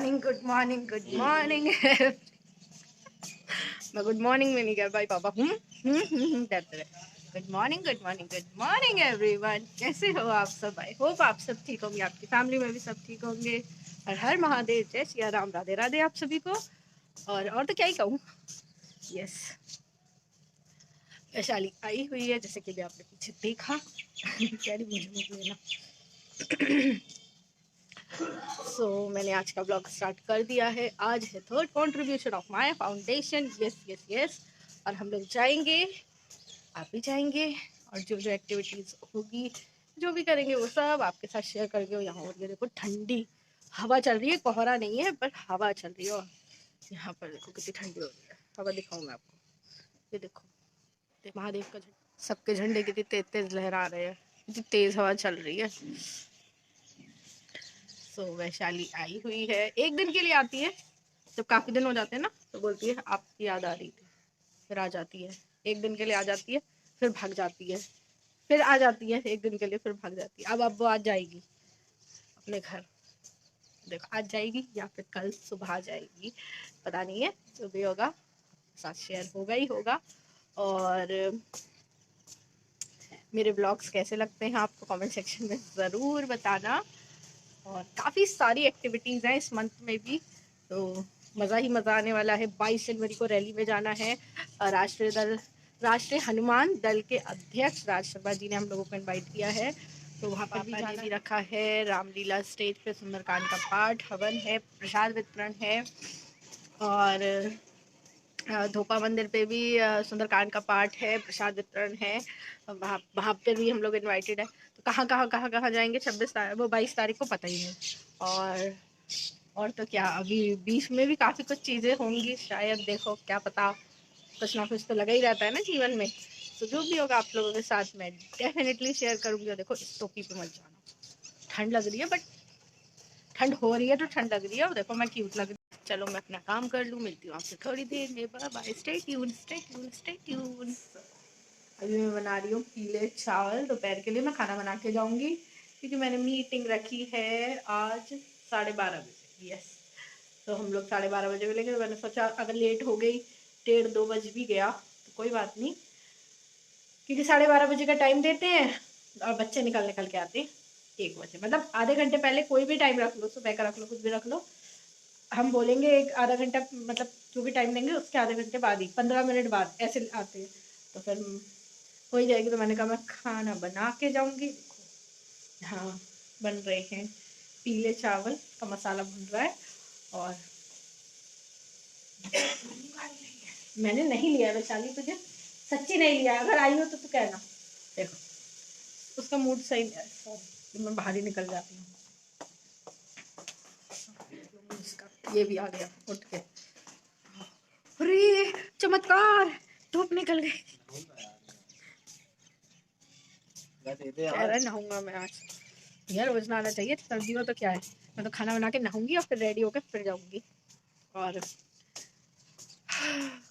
Morning, good morning, good morning. मैं good morning में नहीं कर पाई पापा कहते रहे। Good morning, good morning, good morning everyone. कैसे हो आप सब? आई होप आप सब ठीक होंगे, आपकी फैमिली में भी सब ठीक होंगे। हर हर महादेव, जय सिया राम, राधे राधे आप सभी को। और तो क्या ही कहूँ। यस, वैशाली आई हुई है, जैसे कि भी आपने पीछे देखा। कह रही मुझे मुझे लेना। सो मैंने आज का ब्लॉग स्टार्ट कर दिया है। आज है third contribution of my foundation. Yes yes yes. और हम लोग जाएंगे, आप भी जाएंगे, और जो जो एक्टिविटीज़ होगी, जो भी करेंगे वो सब आपके साथ शेयर करेंगे। यहाँ और ये देखो ठंडी हवा चल रही है, कोहरा नहीं है पर हवा चल रही है। और यहाँ पर देखो कितनी ठंडी हो रही है। हवा दिखाऊँ मैं आपको, ये देखो महादेव का झंडा, सबके झंडे कितनी तेज तेज लहरा रहे हैं, कितनी तेज हवा चल रही है। सो वैशाली आई हुई है, एक दिन के लिए आती है। जब काफ़ी दिन हो जाते हैं ना तो बोलती है आपकी याद आ रही थी, फिर आ जाती है। एक दिन के लिए आ जाती है, फिर भाग जाती है, फिर आ जाती है एक दिन के लिए, फिर भाग जाती है। अब वो आज जाएगी अपने घर। देखो आज जाएगी या फिर कल सुबह आ जाएगी, पता नहीं है। जो भी होगा साथ शेयर होगा ही होगा। और मेरे ब्लॉग्स कैसे लगते हैं आपको कमेंट सेक्शन में ज़रूर बताना। और काफ़ी सारी एक्टिविटीज़ हैं इस मंथ में भी, तो मज़ा ही मज़ा आने वाला है। 22 जनवरी को रैली में जाना है। राष्ट्रीय हनुमान दल के अध्यक्ष राज शर्मा जी ने हम लोगों को इनवाइट किया है, तो वहाँ पर भी जाना भी रखा है। रामलीला स्टेज पे सुंदरकांड का पाठ, हवन है, प्रसाद वितरण है। और धोपा मंदिर पे भी सुंदरकांड का पाठ है, प्रसाद वितरण है। वहाँ पर भी हम लोग इनवाइटेड है। तो कहाँ जाएंगे 22 तारीख को पता ही नहीं। और तो क्या, अभी बीच में भी काफ़ी कुछ चीज़ें होंगी शायद, देखो क्या पता। कुछ ना कुछ तो लगा ही रहता है ना जीवन में। तो जो भी होगा आप लोगों के साथ मैं डेफिनेटली शेयर करूँगी। और देखो इस टोपी पे मत जाना, ठंड लग रही है, बट ठंड हो रही है तो ठंड लग रही है। और देखो मैं क्यूट लग रही हूँ। चलो मैं अपना काम कर लूँ, मिलती हूँ आपसे थोड़ी देर में। Bye bye, stay tune, stay tune, stay tune. अभी मैं बना रही हूँ पीले चावल, दोपहर के लिए मैं खाना बना के जाऊँगी, क्योंकि मैंने मीटिंग रखी है आज 12:30 बजे। यस, तो हम लोग 12:30 बजे मिलेंगे। तो मैंने सोचा अगर लेट हो गई, 1:30-2 बज भी गया तो कोई बात नहीं, क्योंकि 12:30 बजे का टाइम देते हैं और बच्चे निकल के आते 1 बजे। मतलब आधे घंटे पहले कोई भी टाइम रख लो, सुबह का रख लो, कुछ भी रख लो। हम बोलेंगे एक आधा घंटा, मतलब जो भी टाइम देंगे उसके आधे घंटे बाद ही, 15 मिनट बाद ऐसे आते हैं, तो फिर हो ही जाएगी। तो मैंने कहा मैं खाना बना के जाऊँगी। हाँ, बन रहे हैं पीले चावल का मसाला बन रहा है। और मैंने नहीं लिया वैशाली, तुझे सच्ची नहीं लिया। अगर आई हो तो तू कहना। देखो उसका मूड सही नहीं है, सॉरी मैं बाहर ही निकल जाती हूँ। ये भी आ गया उठ के। अरे चमत्कार, धूप निकल गई। कह रहा है नहाऊंगा मैं आज। यार रोज नहाना चाहिए, सर्दी हो तो क्या है। मैं तो खाना बना के नहाऊंगी और फिर रेडी होकर फिर जाऊंगी। और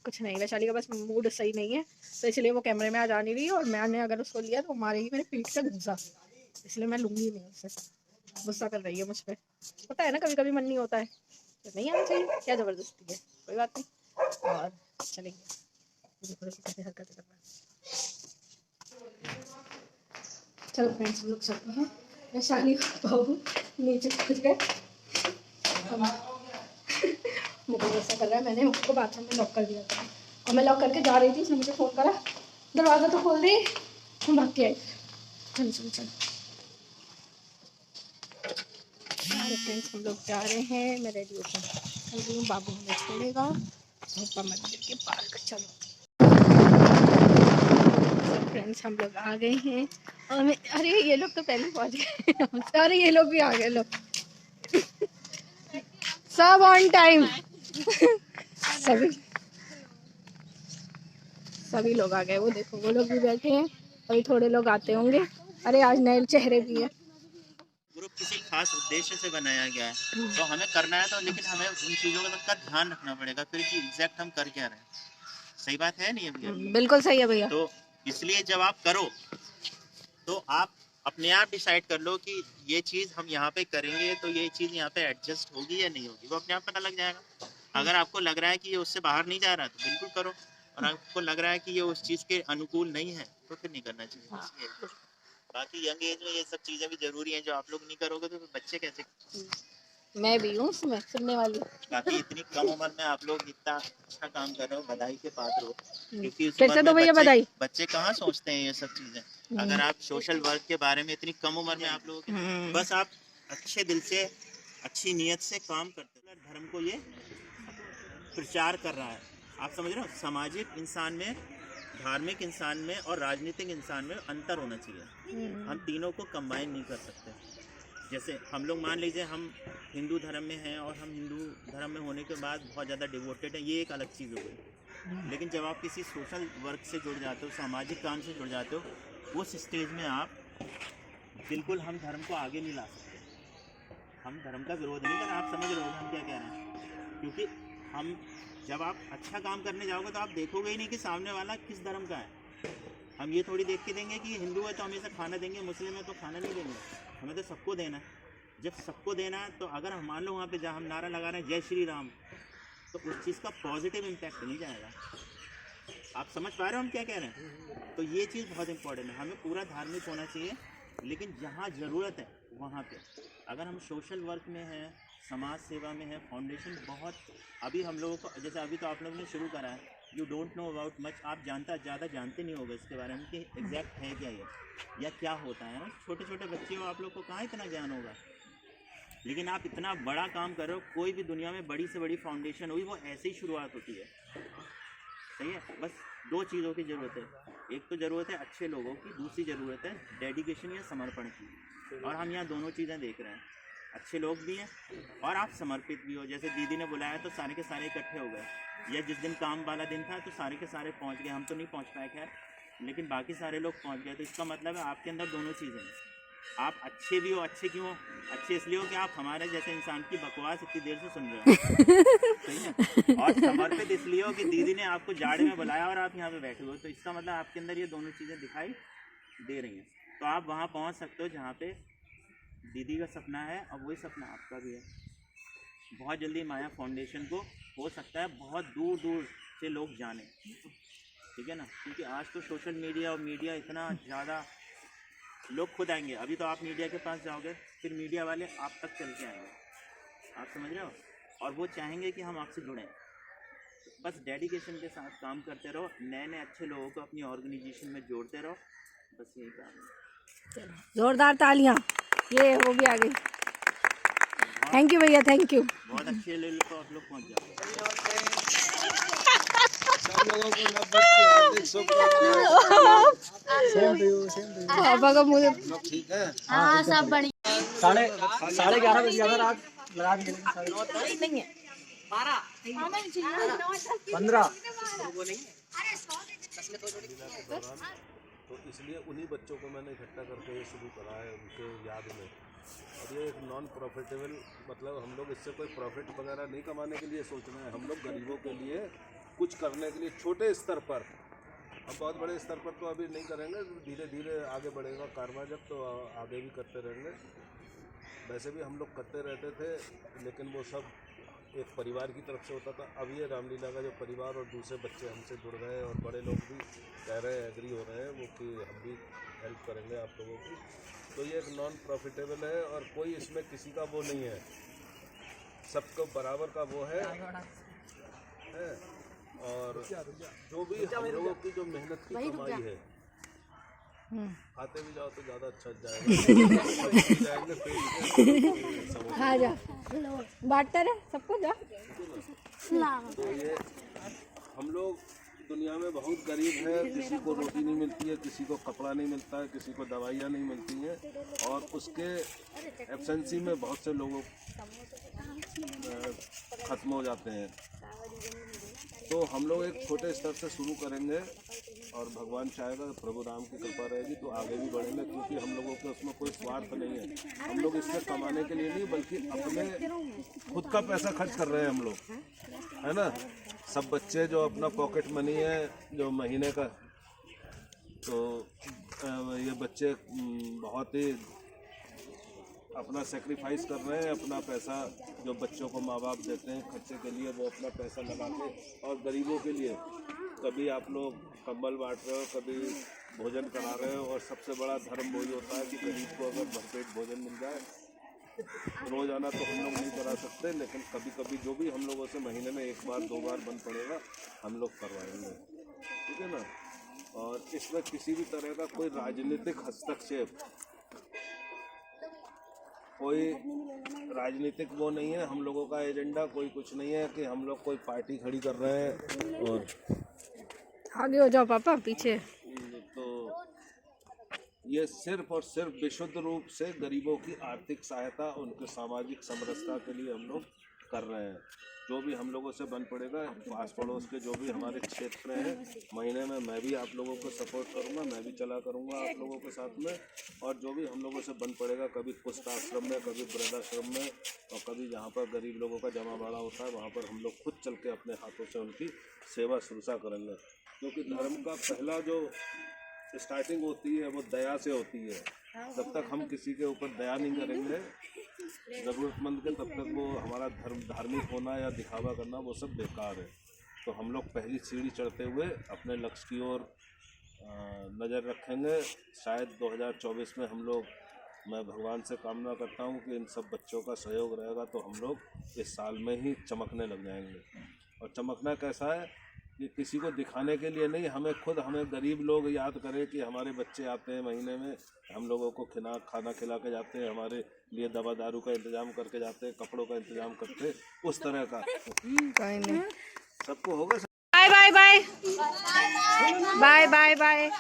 कुछ नहीं, वैशाली का बस मूड सही नहीं है, तो इसलिए वो कैमरे में आ जा नहीं रही। और मैंने अगर उसको लिया तो मारेगी मेरे पीठ पे गुस्सा, इसलिए मैं लूंगी नहीं उससे। गुस्सा कर रही है मुझ पर। पता है ना, कभी कभी मन नहीं होता है तो नहीं आना चाहिए, क्या ज़बरदस्ती है, कोई बात नहीं। और चलेंगे, कैसे हरकतें कर रहा है। चलो फ्रेंड्स हम लोग चलते हैं। वैशाली बाबू नीचे पहुँच गए। मुझे गुस्सा कर रहा है, मैंने उसको बाथरूम में लॉक कर दिया था और मैं लॉक करके जा रही थी, उसने मुझे फ़ोन करा, दरवाज़ा तो खोल दी, हम भाग के आए। चल फ्रेंड्स हम लोग जा रहे हैं, मैं रेडी होकर चल रही हूँ। बाबू हमें छोड़ेगा धोपा मंदिर के पार्क। चलो फ्रेंड्स हम लोग आ गए हैं। और मैं, अरे ये लोग तो पहले पहुँच गए। अरे ये लोग भी आ गए, लोग सब ऑन टाइम। सभी लोग आ गए, वो देखो वो लोग भी बैठे हैं, अभी थोड़े लोग आते होंगे। अरे आज नए चेहरे भी है। ग्रुप किसी खास उद्देश्य से बनाया गया है, तो हमें करना है तो, लेकिन हमें उन चीज़ों का ध्यान रखना पड़ेगा फिर कि एग्जैक्ट हम कर क्या रहे हैं। सही बात है नहीं है भैया? बिल्कुल सही है भैया। तो इसलिए जब आप करो तो आप अपने आप डिसाइड कर लो कि ये चीज़ हम यहाँ पे करेंगे तो ये चीज़ यहाँ पे एडजस्ट होगी या नहीं होगी, वो अपने आप पता लग जाएगा। अगर आपको लग रहा है कि ये उससे बाहर नहीं जा रहा तो बिल्कुल करो, और आपको लग रहा है कि ये उस चीज़ के अनुकूल नहीं है तो फिर नहीं करना चाहिए। हाँ। बस ये। बाकी यंग एज में ये सब चीज़ें भी जरूरी हैं, जो आप लोग नहीं करोगे तो फिर बच्चे कैसे। मैं भी हूँ उसमें सुनने वाली। बाकी इतनी कम उम्र में आप लोग इतना अच्छा काम कर रहे हो, बधाई के पात्र हो, क्योंकि उस फिर से उम्र तो में भैया बधाई। बच्चे कहाँ सोचते हैं ये सब चीजें। अगर आप सोशल वर्क के बारे में इतनी कम उम्र में आप लोग बस आप अच्छे दिल से अच्छी नीयत से काम करते हो, धर्म को ये प्रचार कर रहा है। आप समझ रहे हो, सामाजिक इंसान में, धार्मिक इंसान में और राजनीतिक इंसान में अंतर होना चाहिए। हम तीनों को कंबाइन नहीं कर सकते। जैसे हम लोग मान लीजिए हम हिंदू धर्म में हैं और हम हिंदू धर्म में होने के बाद बहुत ज़्यादा डिवोटेड हैं, ये एक अलग चीज़ हो गई। लेकिन जब आप किसी सोशल वर्क से जुड़ जाते हो, सामाजिक काम से जुड़ जाते हो, उस स्टेज में आप बिल्कुल हम धर्म को आगे नहीं ला सकते। हम धर्म का विरोध नहीं कर रहे, आप समझ रहे हो हम क्या कह रहे हैं। क्योंकि हम जब आप अच्छा काम करने जाओगे तो आप देखोगे ही नहीं कि सामने वाला किस धर्म का है। हम ये थोड़ी देख के देंगे कि हिंदू है तो हमें से खाना देंगे, मुस्लिम है तो खाना नहीं देंगे। हमें तो सबको देना है। जब सबको देना है तो अगर हम मान लो वहाँ पे जहाँ हम नारा लगा रहे हैं जय श्री राम, तो उस चीज़ का पॉजिटिव इम्पैक्ट नहीं जाएगा। आप समझ पा रहे हो हम क्या कह रहे हैं। तो ये चीज़ बहुत इंपॉर्टेंट है। हमें पूरा धार्मिक होना चाहिए, लेकिन जहाँ ज़रूरत है वहाँ पे। अगर हम सोशल वर्क में हैं, समाज सेवा में है, फाउंडेशन बहुत, अभी हम लोगों को जैसे अभी तो आप लोगों ने शुरू करा है, you don't know about much, आप ज़्यादा जानते नहीं होगा इसके बारे में कि एग्जैक्ट है क्या ये या क्या होता है ना। छोटे छोटे बच्चे हो, आप लोग को कहाँ इतना ज्ञान होगा। लेकिन आप इतना बड़ा काम कर रहे हो, कोई भी दुनिया में बड़ी से बड़ी फाउंडेशन हुई वो ऐसे ही शुरुआत होती है, सही है। बस दो चीज़ों की ज़रूरत है, एक तो ज़रूरत है अच्छे लोगों की, दूसरी ज़रूरत है डेडिकेशन या समर्पण की। और हम यहाँ दोनों चीज़ें देख रहे हैं, अच्छे लोग भी हैं और आप समर्पित भी हो। जैसे दीदी ने बुलाया तो सारे के सारे इकट्ठे हो गए, या जिस दिन काम वाला दिन था तो सारे के सारे पहुँच गए। हम तो नहीं पहुँच पाए खैर, लेकिन बाकी सारे लोग पहुँच गए। तो इसका मतलब है आपके अंदर दोनों चीज़ें हैं। आप अच्छे भी हो। अच्छे क्यों? अच्छे इसलिए हो कि आप हमारे जैसे इंसान की बकवास इतनी देर से सुन रहे हो, सही है। और समर्पित इसलिए हो कि दीदी ने आपको जाड़े में बुलाया और आप यहाँ पे बैठे हो। तो इसका मतलब आपके अंदर ये दोनों चीज़ें दिखाई दे रही हैं। तो आप वहाँ पहुँच सकते हो जहाँ पे दीदी का सपना है और वही सपना आपका भी है। बहुत जल्दी माया फाउंडेशन को हो सकता है बहुत दूर दूर से लोग जाने, ठीक है ना। क्योंकि आज तो सोशल मीडिया और मीडिया इतना ज़्यादा, लोग खुद आएंगे। अभी तो आप मीडिया के पास जाओगे, फिर मीडिया वाले आप तक चल के आएंगे, आप समझ रहे हो। और वो चाहेंगे कि हम आपसे जुड़ें। बस डेडिकेशन के साथ काम करते रहो, नए नए अच्छे लोगों को अपनी ऑर्गेनाइजेशन में जोड़ते रहो, बस यही काम है। जोरदार तालियां, ये वो भी आ गई। थैंक यू भैया, थैंक यू। बहुत अच्छे लेवल पर आप लोग पहुँच जाओ। मुझे ठीक है। हाँ सब बढ़िया। 11:30 बजे अगर आप लगा के नहीं है 15 तो इसलिए उन्हीं बच्चों को मैंने इकट्ठा करके ये शुरू करा है उनके याद में। और ये एक नॉन प्रॉफिटेबल, मतलब हम लोग इससे कोई प्रॉफिट वगैरह नहीं कमाने के लिए सोच रहे हैं। हम लोग गरीबों के लिए कुछ करने के लिए छोटे स्तर पर, अब बहुत बड़े स्तर पर तो अभी नहीं करेंगे, धीरे धीरे आगे बढ़ेगा कारवा जब, तो आगे भी करते रहेंगे। वैसे भी हम लोग करते रहते थे, लेकिन वो सब एक परिवार की तरफ से होता था। अब ये रामलीला का जो परिवार और दूसरे बच्चे हमसे जुड़ रहे हैं और बड़े लोग भी कह रहे हैं, एग्री हो रहे हैं वो कि हम भी हेल्प करेंगे आप लोगों की। तो ये एक नॉन प्रॉफिटेबल है और कोई इसमें किसी का वो नहीं है, सबको बराबर का वो है। और जो भी हम लोगों की जो मेहनत की कमाई है, आते भी जाओ तो ज़्यादा अच्छा जाएगा। हाँ जा बांटता रहे सबको जा। तो ये हम लोग दुनिया में बहुत गरीब है, किसी को रोटी नहीं मिलती है, किसी को कपड़ा नहीं मिलता है, किसी को दवाइयाँ नहीं मिलती हैं, और उसके एब्सेंसी में बहुत से लोग ख़त्म हो जाते हैं। तो हम लोग एक छोटे स्तर से शुरू करेंगे और भगवान चाहेगा, प्रभु राम की कृपा रहेगी तो आगे भी बढ़ेंगे। क्योंकि हम लोगों के उसमें कोई स्वार्थ नहीं है। हम लोग इससे कमाने के लिए नहीं, बल्कि अपने खुद का पैसा खर्च कर रहे हैं हम लोग, है ना। सब बच्चे जो अपना पॉकेट मनी है जो महीने का, तो ये बच्चे बहुत ही अपना सेक्रीफाइस कर रहे हैं, अपना पैसा जो बच्चों को माँ बाप देते हैं खर्चे के लिए, वो अपना पैसा लगा के और गरीबों के लिए कभी आप लोग कंबल बांट रहे हो, कभी भोजन करा रहे हो। और सबसे बड़ा धर्म वही होता है कि गरीब को अगर भरपेट भोजन मिल जाए। रोजाना तो हम लोग नहीं करा सकते, लेकिन कभी कभी जो भी हम लोगों से महीने में 1 बार 2 बार बन पड़ेगा हम लोग करवाएंगे, ठीक है ना। और इसमें किसी भी तरह का कोई राजनीतिक हस्तक्षेप, कोई राजनीतिक वो नहीं है। हम लोगों का एजेंडा कोई कुछ नहीं है कि हम लोग कोई पार्टी खड़ी कर रहे हैं। और आगे हो जाओ पापा, पीछे। तो ये सिर्फ और सिर्फ विशुद्ध रूप से गरीबों की आर्थिक सहायता, उनके सामाजिक समरसता के लिए हम लोग कर रहे हैं। जो भी हम लोगों से बन पड़ेगा, पास पड़ोस के जो भी हमारे क्षेत्र हैं, महीने में मैं भी आप लोगों को सपोर्ट करूंगा, मैं भी चला करूंगा आप लोगों के साथ में। और जो भी हम लोगों से बन पड़ेगा, कभी कुष्ठ आश्रम में, कभी वृद्धाश्रम में, और कभी जहाँ पर गरीब लोगों का जमा बाड़ा होता है वहाँ पर हम लोग खुद चल के अपने हाथों से उनकी सेवा शुश्रूषा करेंगे। क्योंकि धर्म का पहला जो स्टार्टिंग होती है वो दया से होती है। जब तक हम किसी के ऊपर दया नहीं करेंगे ज़रूरतमंद के, तब तक वो हमारा धार्मिक होना या दिखावा करना वो सब बेकार है। तो हम लोग पहली सीढ़ी चढ़ते हुए अपने लक्ष्य की ओर नज़र रखेंगे। शायद 2024 में हम लोग, मैं भगवान से कामना करता हूँ कि इन सब बच्चों का सहयोग रहेगा तो हम लोग इस साल में ही चमकने लग जाएंगे। और चमकना कैसा है कि किसी को दिखाने के लिए नहीं, हमें गरीब लोग याद करें कि हमारे बच्चे आते हैं महीने में, हम लोगों को खाना खिला के जाते हैं, हमारे लिए दवा दारू का इंतजाम करके जाते हैं, कपड़ों का इंतजाम करते हैं, उस तरह का सबको होगा। Bye bye bye bye bye bye.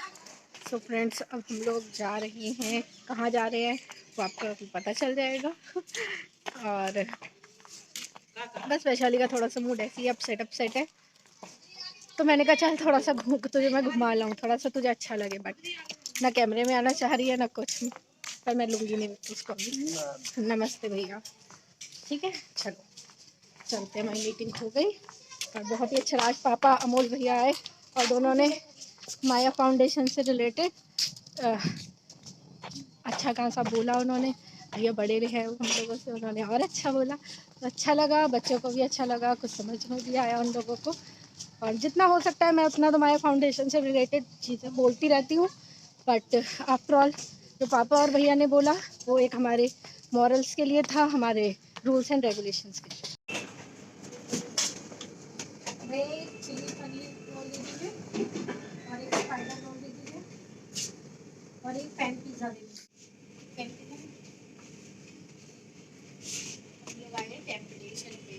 So friends, अब हम लोग जा रहे हैं। कहाँ जा रहे हैं वो आपको पता चल जाएगा। और बस वैशाली का थोड़ा सा मूड ऐसी अपसेट है, तो मैंने कहा चल थोड़ा सा तुझे मैं घुमा लाऊं, थोड़ा सा तुझे अच्छा लगे। बट ना कैमरे में आना चाह रही है ना कुछ, पर मैं लूँगी नहीं उसको। नमस्ते भैया, ठीक है, चलो चलते हैं। हमारी मीटिंग हो गई और बहुत ही अच्छा, आज पापा अमोल भैया आए और दोनों ने माया फाउंडेशन से रिलेटेड अच्छा खासा बोला उन्होंने। भैया बड़े रहे हम लोगों से, उन्होंने और अच्छा बोला, तो अच्छा लगा, बच्चों को भी अच्छा लगा, कुछ समझ में भी आया उन लोगों को। और जितना हो सकता है मैं उतना तो माया फाउंडेशन से रिलेटेड चीज़ें बोलती रहती हूँ। बट आफ्टर ऑल जो पापा और भैया ने बोला वो एक हमारे मॉरल्स के लिए था, हमारे रूल्स एंड रेगुलेशंस के लिए। चिली पनीर रोल दे दीजिए और एक स्पाइडर रोल दे दीजिए और एक पैन पिज़्ज़ा दे दीजिए। टेम्पटेशन पे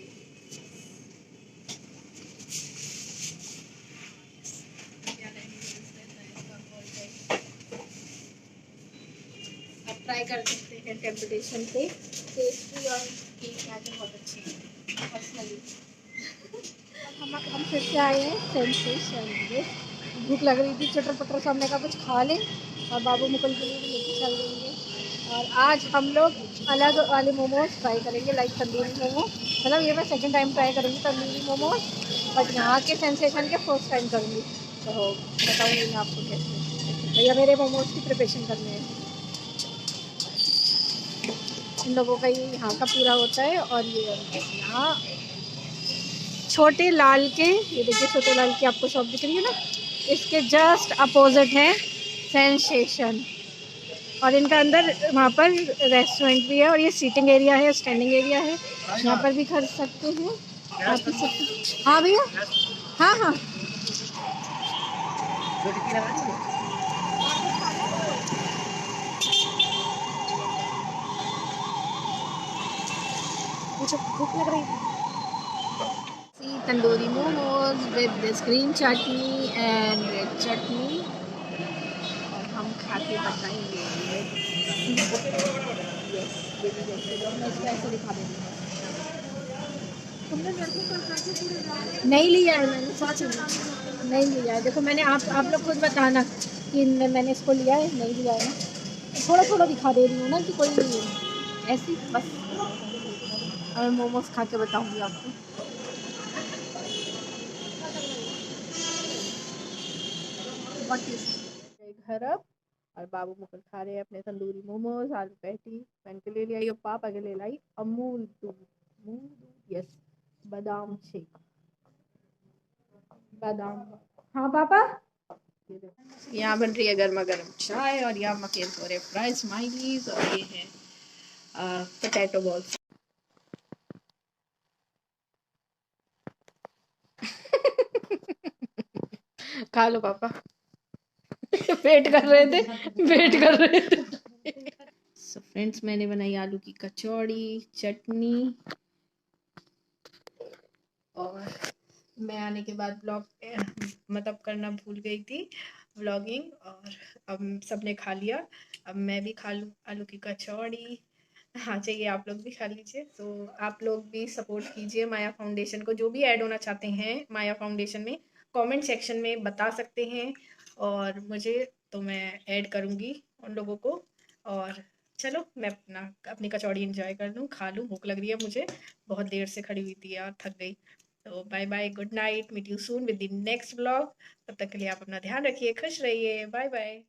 आप ट्राई कर सकते हैं टेम्पटेशन पे। पेस्ट्री और केक यहाँ बहुत अच्छे हैं पर्सनली। हम फिर से आए हैं सेंसेशन में। भूख लग रही थी, चटर पटर सामने का कुछ खा लें और बाबू मुकुल के लिए भी लेके चल देंगे। और आज हम लोग अलग वाले मोमोज ट्राई करेंगे, लाइक तंदूरी मोमो। मतलब ये मैं सेकंड टाइम ट्राई करूँगी तंदूरी मोमोज, बट यहाँ के सेंसेशन के फर्स्ट टाइम करूँगी। तो बताऊँगी मैं आपको कैसे। भैया मेरे मोमोज की प्रिपरेशन करने हैं, इन लोगों का ये यहाँ का पूरा होता है। और ये यहाँ छोटे लाल के, ये देखिए छोटे लाल की आपको शॉप दिख रही है ना, इसके जस्ट अपोजिट है सेंसेशन। और इनका अंदर वहाँ पर रेस्टोरेंट भी है और ये सीटिंग एरिया है, स्टैंडिंग एरिया है, यहाँ पर भी खरीद सकते हैं आप पी सकते हैं। हाँ भैया, हाँ हाँ मुझे भूख लग रही है। Tandoori momos with this green chutney and red chutney, और हम खा के बताएंगे। ऐसे दिखा देंगे। नहीं लिया है मैंने, सच नहीं लिया है। देखो मैंने, आप लोग खुद बताना कि मैंने इसको लिया है नहीं लिया है ना। थोड़ा थोड़ा दिखा दे रही हूँ ना कि कोई ऐसी बस। अब मैं मोमोज खा के बताऊँगी आपको। घर अब और बाबू मुकुल खा रहे हैं अपने तंदूरी मोमोज, आलू पैटी। मैंने के लिए ले आई और पापा के लिए लाई अमूल दूध, यस, बादाम शेक, बादाम। हाँ पापा, यहाँ बन रही है गर्मा गर्म चाय और यहाँ मकेन हो रहे फ्राइज स्माइलीज और ये है पोटैटो बॉल्स। खा लो पापा। वेट कर रहे थे, वेट कर रहे थे। सो फ्रेंड्स, मैंने बनाई आलू की कचौड़ी, चटनी, और मैं आने के बाद ब्लॉग मतलब करना भूल गई थी व्लॉगिंग, और अब सबने खा लिया। अब मैं भी खा लूँ आलू की कचौड़ी। हाँ चाहिए, आप लोग भी खा लीजिए। तो आप लोग भी सपोर्ट कीजिए माया फाउंडेशन को। जो भी ऐड होना चाहते हैं माया फाउंडेशन में कमेंट सेक्शन में बता सकते हैं, और मुझे तो मैं ऐड करूँगी उन लोगों को। और चलो मैं अपनी कचौड़ी एंजॉय कर लूँ, खा लूँ, भूख लग रही है मुझे, बहुत देर से खड़ी हुई थी यार, थक गई। तो bye bye, good night, meet you soon with the next blog. तब तक के लिए आप अपना ध्यान रखिए, खुश रहिए, बाय बाय।